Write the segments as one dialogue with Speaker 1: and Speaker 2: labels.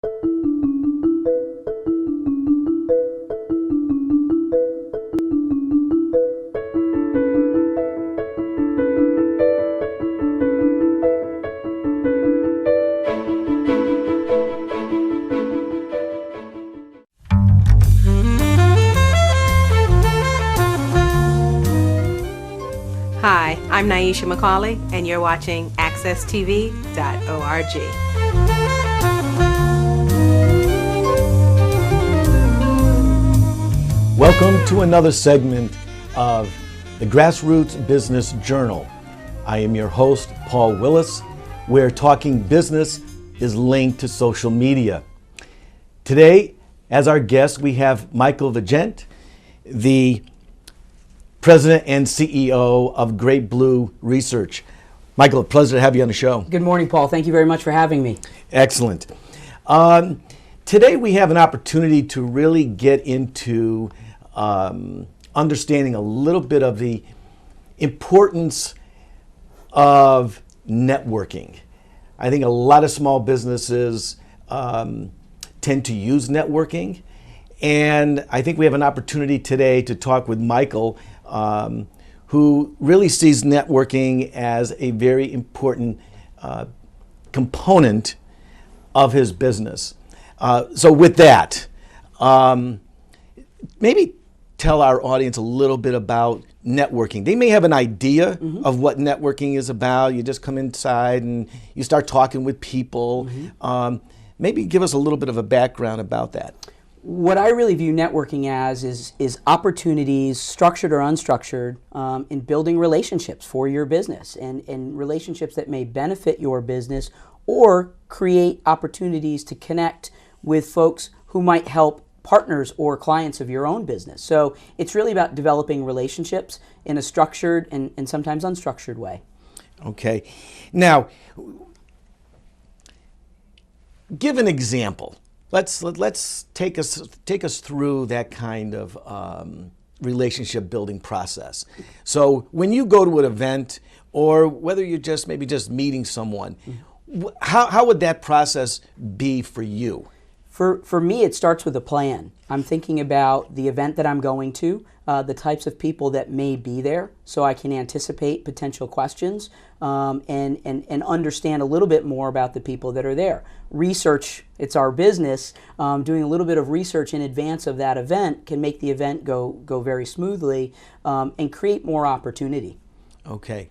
Speaker 1: Hi, I'm Nyesha McCauley, and you're watching AccessTV.org.
Speaker 2: Welcome to another segment of the Grassroots Business Journal. I am your host, Paul Wilusz, where talking business is linked to social media. Today, as our guest, we have Michael Vigeant, the President and CEO of Great Blue Research. Michael, a pleasure to have you on the show.
Speaker 3: Good morning, Paul. Thank you very much for having me.
Speaker 2: Excellent. Today we have an opportunity to really get into understanding a little bit of the importance of networking. I think a lot of small businesses tend to use networking, and I think we have an opportunity today to talk with Michael, who really sees networking as a very important component of his business. So with that, maybe tell our audience a little bit about networking. They may have an idea of what networking is about. You just come inside and you start talking with people. Maybe give us a little bit of a background about that.
Speaker 3: What I really view networking as is opportunities, structured or unstructured, in building relationships for your business and relationships that may benefit your business or create opportunities to connect with folks who might help partners or clients of your own business. So it's really about developing relationships in a structured and sometimes unstructured way. Okay.
Speaker 2: Now, give an example. Let's take us through that kind of relationship building process. So when you go to an event, or whether you're just meeting someone, how would that process be for you?
Speaker 3: For me, it starts with a plan. I'm thinking about the event that I'm going to, the types of people that may be there, so I can anticipate potential questions and understand a little bit more about the people that are there. Research, it's our business. Doing a little bit of research in advance of that event can make the event go very smoothly and create more opportunity.
Speaker 2: Okay.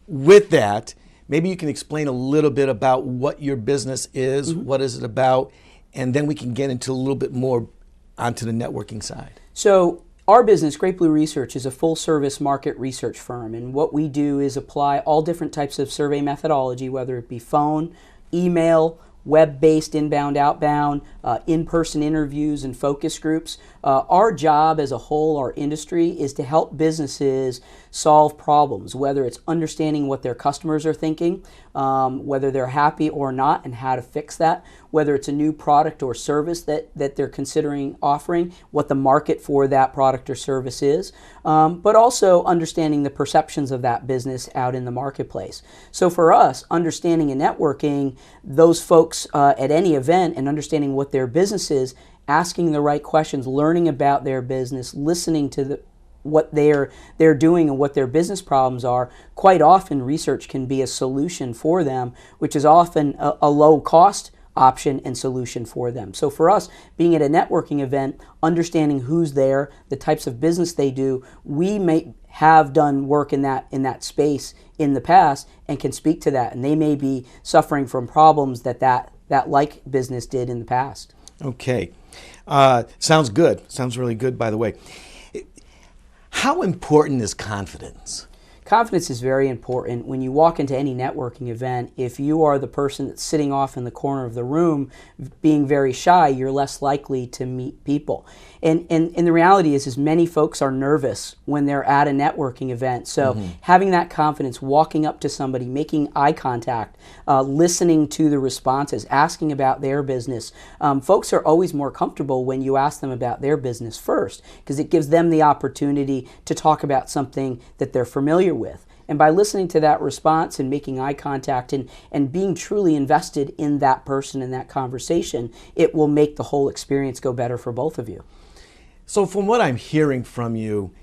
Speaker 2: With that, maybe you can explain a little bit about what your business is, what is it about, and then we can get into a little bit more onto the networking side.
Speaker 3: So our business, Great Blue Research, is a full-service market research firm, and what we do is apply all different types of survey methodology, whether it be phone, email, web-based inbound, outbound, in-person interviews and focus groups. Our job as a whole, our industry, is to help businesses solve problems, whether it's understanding what their customers are thinking, whether they're happy or not and how to fix that, whether it's a new product or service that they're considering offering, what the market for that product or service is, but also understanding the perceptions of that business out in the marketplace. So for us, understanding and networking those folks at any event and understanding what their business is, asking the right questions, learning about their business, listening to what they're doing and what their business problems are. Quite often research can be a solution for them, which is often a low cost option and solution for them. So for us, being at a networking event, understanding who's there, the types of business they do, we may have done work in that space in the past and can speak to that, and they may be suffering from problems that like business did in the past.
Speaker 2: Okay. Sounds good. Sounds really good, by the way. How important is confidence?
Speaker 3: Confidence is very important. When you walk into any networking event, if you are the person that's sitting off in the corner of the room being very shy, you're less likely to meet people. And the reality is many folks are nervous when they're at a networking event. So having that confidence, walking up to somebody, making eye contact, listening to the responses, asking about their business. Folks are always more comfortable when you ask them about their business first, because it gives them the opportunity to talk about something that they're familiar with. And by listening to that response and making eye contact and being truly invested in that person and that conversation, it will make the whole experience go better for both of you.
Speaker 2: So from what I'm hearing from you,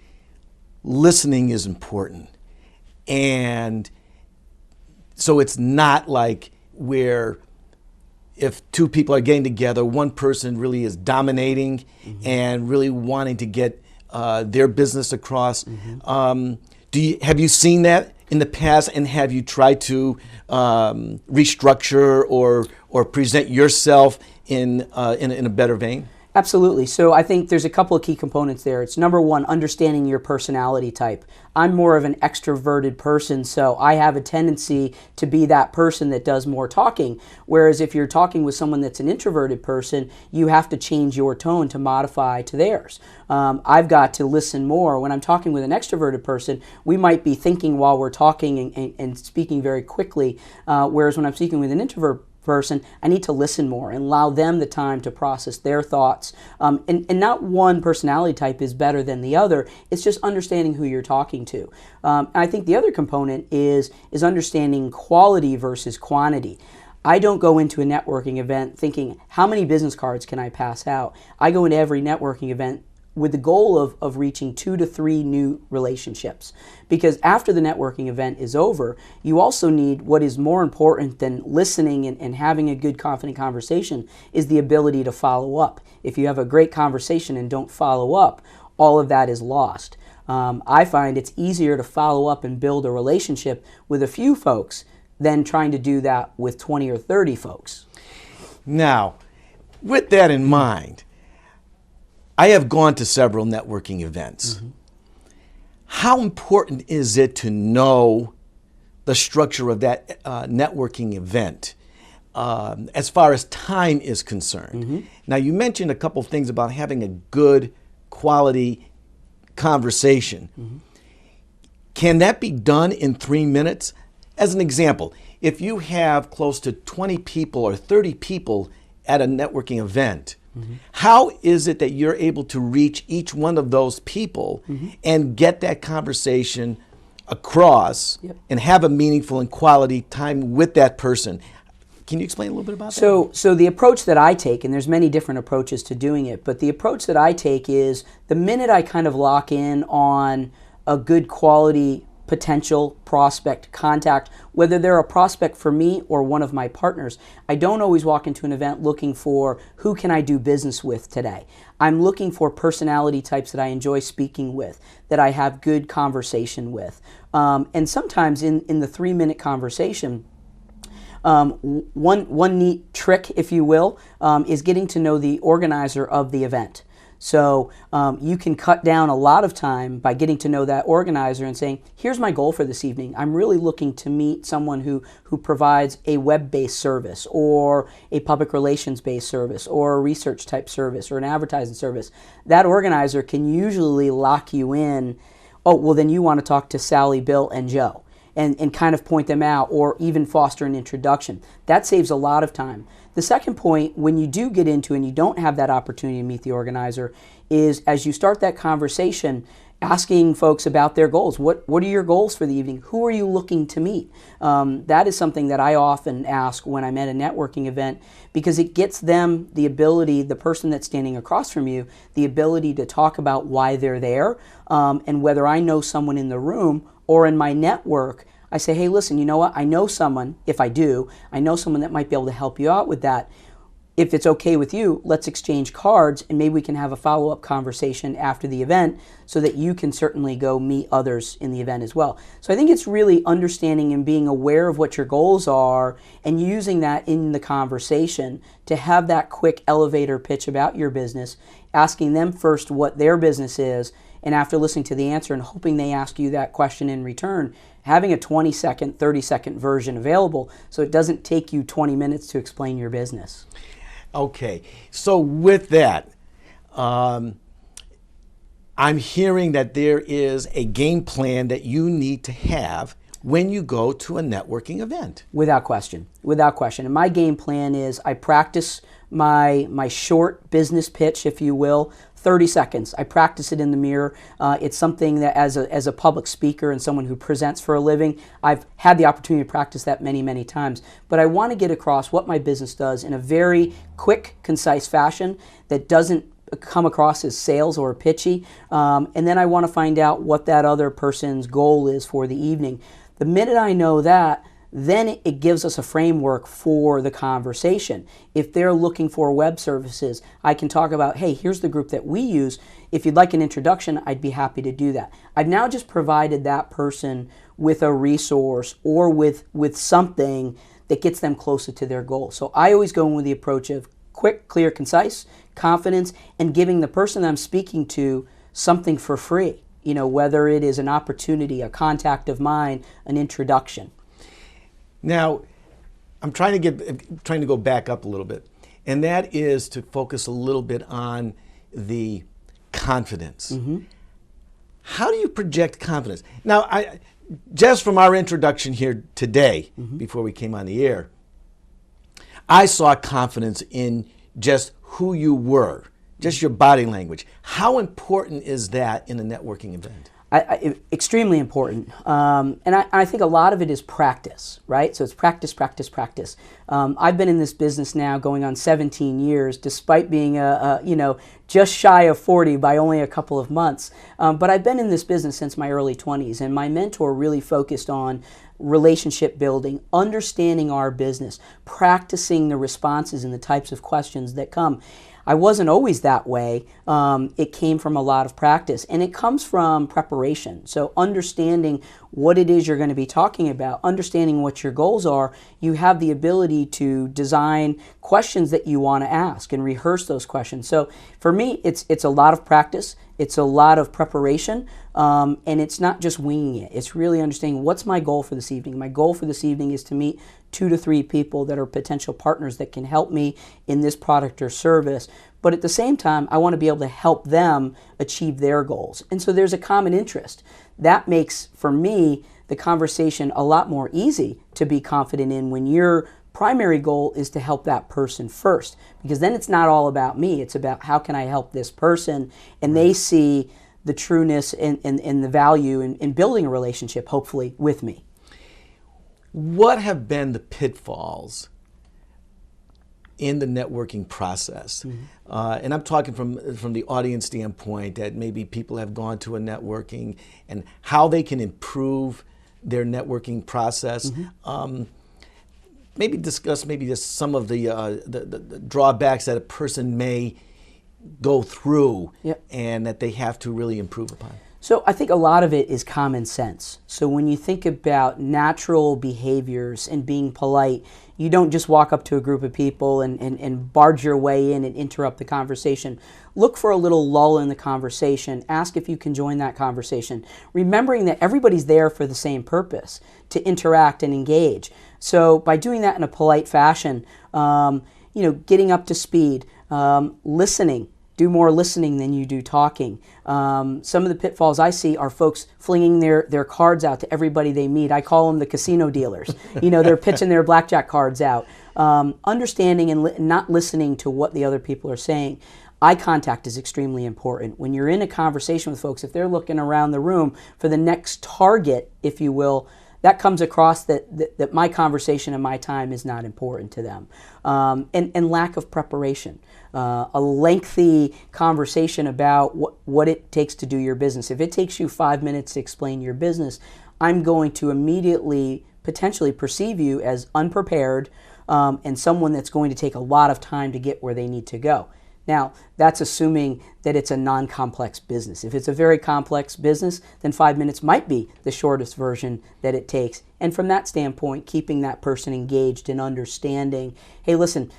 Speaker 2: listening is important. And so it's not like where if two people are getting together, one person really is dominating and really wanting to get their business across. Have you seen that in the past, and have you tried to restructure or present yourself in a better vein?
Speaker 3: Absolutely. So I think there's a couple of key components there. It's number one, understanding your personality type. I'm more of an extroverted person, so I have a tendency to be that person that does more talking. Whereas if you're talking with someone that's an introverted person, you have to change your tone to modify to theirs. I've got to listen more. When I'm talking with an extroverted person, we might be thinking while we're talking and speaking very quickly, whereas when I'm speaking with an introvert person, I need to listen more and allow them the time to process their thoughts. And not one personality type is better than the other. It's just understanding who you're talking to. And I think the other component is understanding quality versus quantity. I don't go into a networking event thinking, how many business cards can I pass out? I go into every networking event with the goal of reaching 2 to 3 new relationships. Because after the networking event is over, you also need what is more important than listening and having a good, confident conversation is the ability to follow up. If you have a great conversation and don't follow up, all of that is lost. I find it's easier to follow up and build a relationship with a few folks than trying to do that with 20 or 30 folks.
Speaker 2: Now, with that in mind, I have gone to several networking events. How important is it to know the structure of that networking event as far as time is concerned? Now, you mentioned a couple of things about having a good quality conversation. Can that be done in 3 minutes? As an example, if you have close to 20 people or 30 people at a networking event, how is it that you're able to reach each one of those people and get that conversation across and have a meaningful and quality time with that person? Can you explain a little bit about that?
Speaker 3: So the approach that I take, and there's many different approaches to doing it, but the approach that I take is the minute I kind of lock in on a good quality potential prospect contact, whether they're a prospect for me or one of my partners, I don't always walk into an event looking for who can I do business with today. I'm looking for personality types that I enjoy speaking with, that I have good conversation with. And sometimes in the 3-minute conversation, one neat trick, if you will, is getting to know the organizer of the event. So you can cut down a lot of time by getting to know that organizer and saying, here's my goal for this evening. I'm really looking to meet someone who provides a web-based service or a public relations-based service or a research-type service or an advertising service. That organizer can usually lock you in, oh, well, then you want to talk to Sally, Bill, and Joe. And kind of point them out or even foster an introduction. That saves a lot of time. The second point, when you do get into and you don't have that opportunity to meet the organizer, is as you start that conversation, asking folks about their goals. What are your goals for the evening? Who are you looking to meet? That is something that I often ask when I'm at a networking event, because it gets them the ability, the person that's standing across from you, the ability to talk about why they're there, and whether I know someone in the room or in my network. I say, hey, listen, you know what? I know someone, if I do, I know someone that might be able to help you out with that. If it's okay with you, let's exchange cards and maybe we can have a follow-up conversation after the event so that you can certainly go meet others in the event as well. So I think it's really understanding and being aware of what your goals are and using that in the conversation to have that quick elevator pitch about your business, asking them first what their business is, and after listening to the answer and hoping they ask you that question in return, having a 20-second, 30-second version available so it doesn't take you 20 minutes to explain your business.
Speaker 2: Okay, so with that, I'm hearing that there is a game plan that you need to have when you go to a networking event.
Speaker 3: Without question. Without question. And my game plan is I practice my short business pitch, if you will, 30 seconds. I practice it in the mirror. It's something that as a public speaker and someone who presents for a living, I've had the opportunity to practice that many, many times. But I want to get across what my business does in a very quick, concise fashion that doesn't come across as sales or pitchy. And then I want to find out what that other person's goal is for the evening. The minute I know that, then it gives us a framework for the conversation. If they're looking for web services, I can talk about, hey, here's the group that we use. If you'd like an introduction, I'd be happy to do that. I've now just provided that person with a resource or with something that gets them closer to their goal. So I always go in with the approach of quick, clear, concise, confidence, and giving the person that I'm speaking to something for free. Whether it is an opportunity, a contact of mine, an introduction.
Speaker 2: Now, I'm trying to go back up a little bit, and that is to focus a little bit on the confidence. Mm-hmm. How do you project confidence? Now, just from our introduction here today, mm-hmm. before we came on the air, I saw confidence in just who you were, just your body language. How important is that in a networking event?
Speaker 3: Extremely important. And I think a lot of it is practice, right? So it's practice, practice, practice. I've been in this business now going on 17 years, despite being just shy of 40 by only a couple of months. But I've been in this business since my early 20s, and my mentor really focused on relationship building, understanding our business, practicing the responses and the types of questions that come. I wasn't always that way. It came from a lot of practice, and it comes from preparation. So understanding what it is you're going to be talking about, understanding what your goals are, you have the ability to design questions that you want to ask and rehearse those questions. So for me, it's a lot of practice. It's a lot of preparation, and it's not just winging it. It's really understanding what's my goal for this evening. My goal for this evening is to meet 2 to 3 people that are potential partners that can help me in this product or service. But at the same time, I want to be able to help them achieve their goals. And so there's a common interest. That makes, for me, the conversation a lot more easy to be confident in when your primary goal is to help that person first. Because then it's not all about me. It's about how can I help this person, and they see the trueness and the value in building a relationship, hopefully, with me.
Speaker 2: What have been the pitfalls in the networking process? Mm-hmm. And I'm talking from the audience standpoint, that maybe people have gone to a networking and how they can improve their networking process. Mm-hmm. Maybe discuss just some of the drawbacks that a person may go through, yep. and that they have to really improve upon.
Speaker 3: So I think a lot of it is common sense. So when you think about natural behaviors and being polite, you don't just walk up to a group of people and barge your way in and interrupt the conversation. Look for a little lull in the conversation. Ask if you can join that conversation, remembering that everybody's there for the same purpose, to interact and engage. So by doing that in a polite fashion, getting up to speed, listening. Do more listening than you do talking. Some of the pitfalls I see are folks flinging their cards out to everybody they meet. I call them the casino dealers. They're pitching their blackjack cards out. Understanding and not listening to what the other people are saying. Eye contact is extremely important. When you're in a conversation with folks, if they're looking around the room for the next target, if you will, that comes across that my conversation and my time is not important to them. And lack of preparation. A lengthy conversation about what it takes to do your business. If it takes you 5 minutes to explain your business, I'm going to immediately potentially perceive you as unprepared and someone that's going to take a lot of time to get where they need to go. Now, that's assuming that it's a non-complex business. If it's a very complex business, then 5 minutes might be the shortest version that it takes. And from that standpoint, keeping that person engaged and understanding, hey, listen,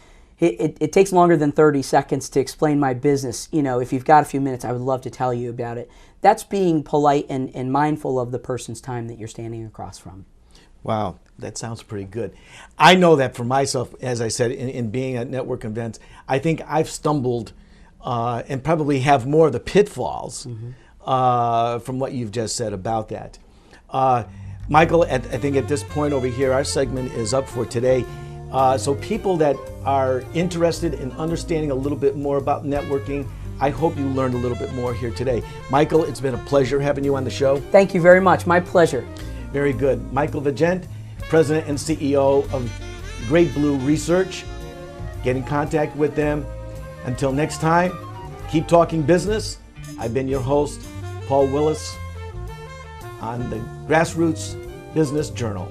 Speaker 3: it takes longer than 30 seconds to explain my business. If you've got a few minutes, I would love to tell you about it. That's being polite and mindful of the person's time that you're standing across from.
Speaker 2: Wow, that sounds pretty good. I know that for myself, as I said, in being at network events, I think I've stumbled and probably have more of the pitfalls mm-hmm. From what you've just said about that. Michael, I think at this point over here, our segment is up for today. So people that are interested in understanding a little bit more about networking, I hope you learned a little bit more here today. Michael, it's been a pleasure having you on the show.
Speaker 3: Thank you very much. My pleasure.
Speaker 2: Very good. Michael Vigeant, President and CEO of Great Blue Research. Get in contact with them. Until next time, keep talking business. I've been your host, Paul Wilusz, on the Grassroots Business Journal.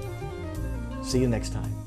Speaker 2: See you next time.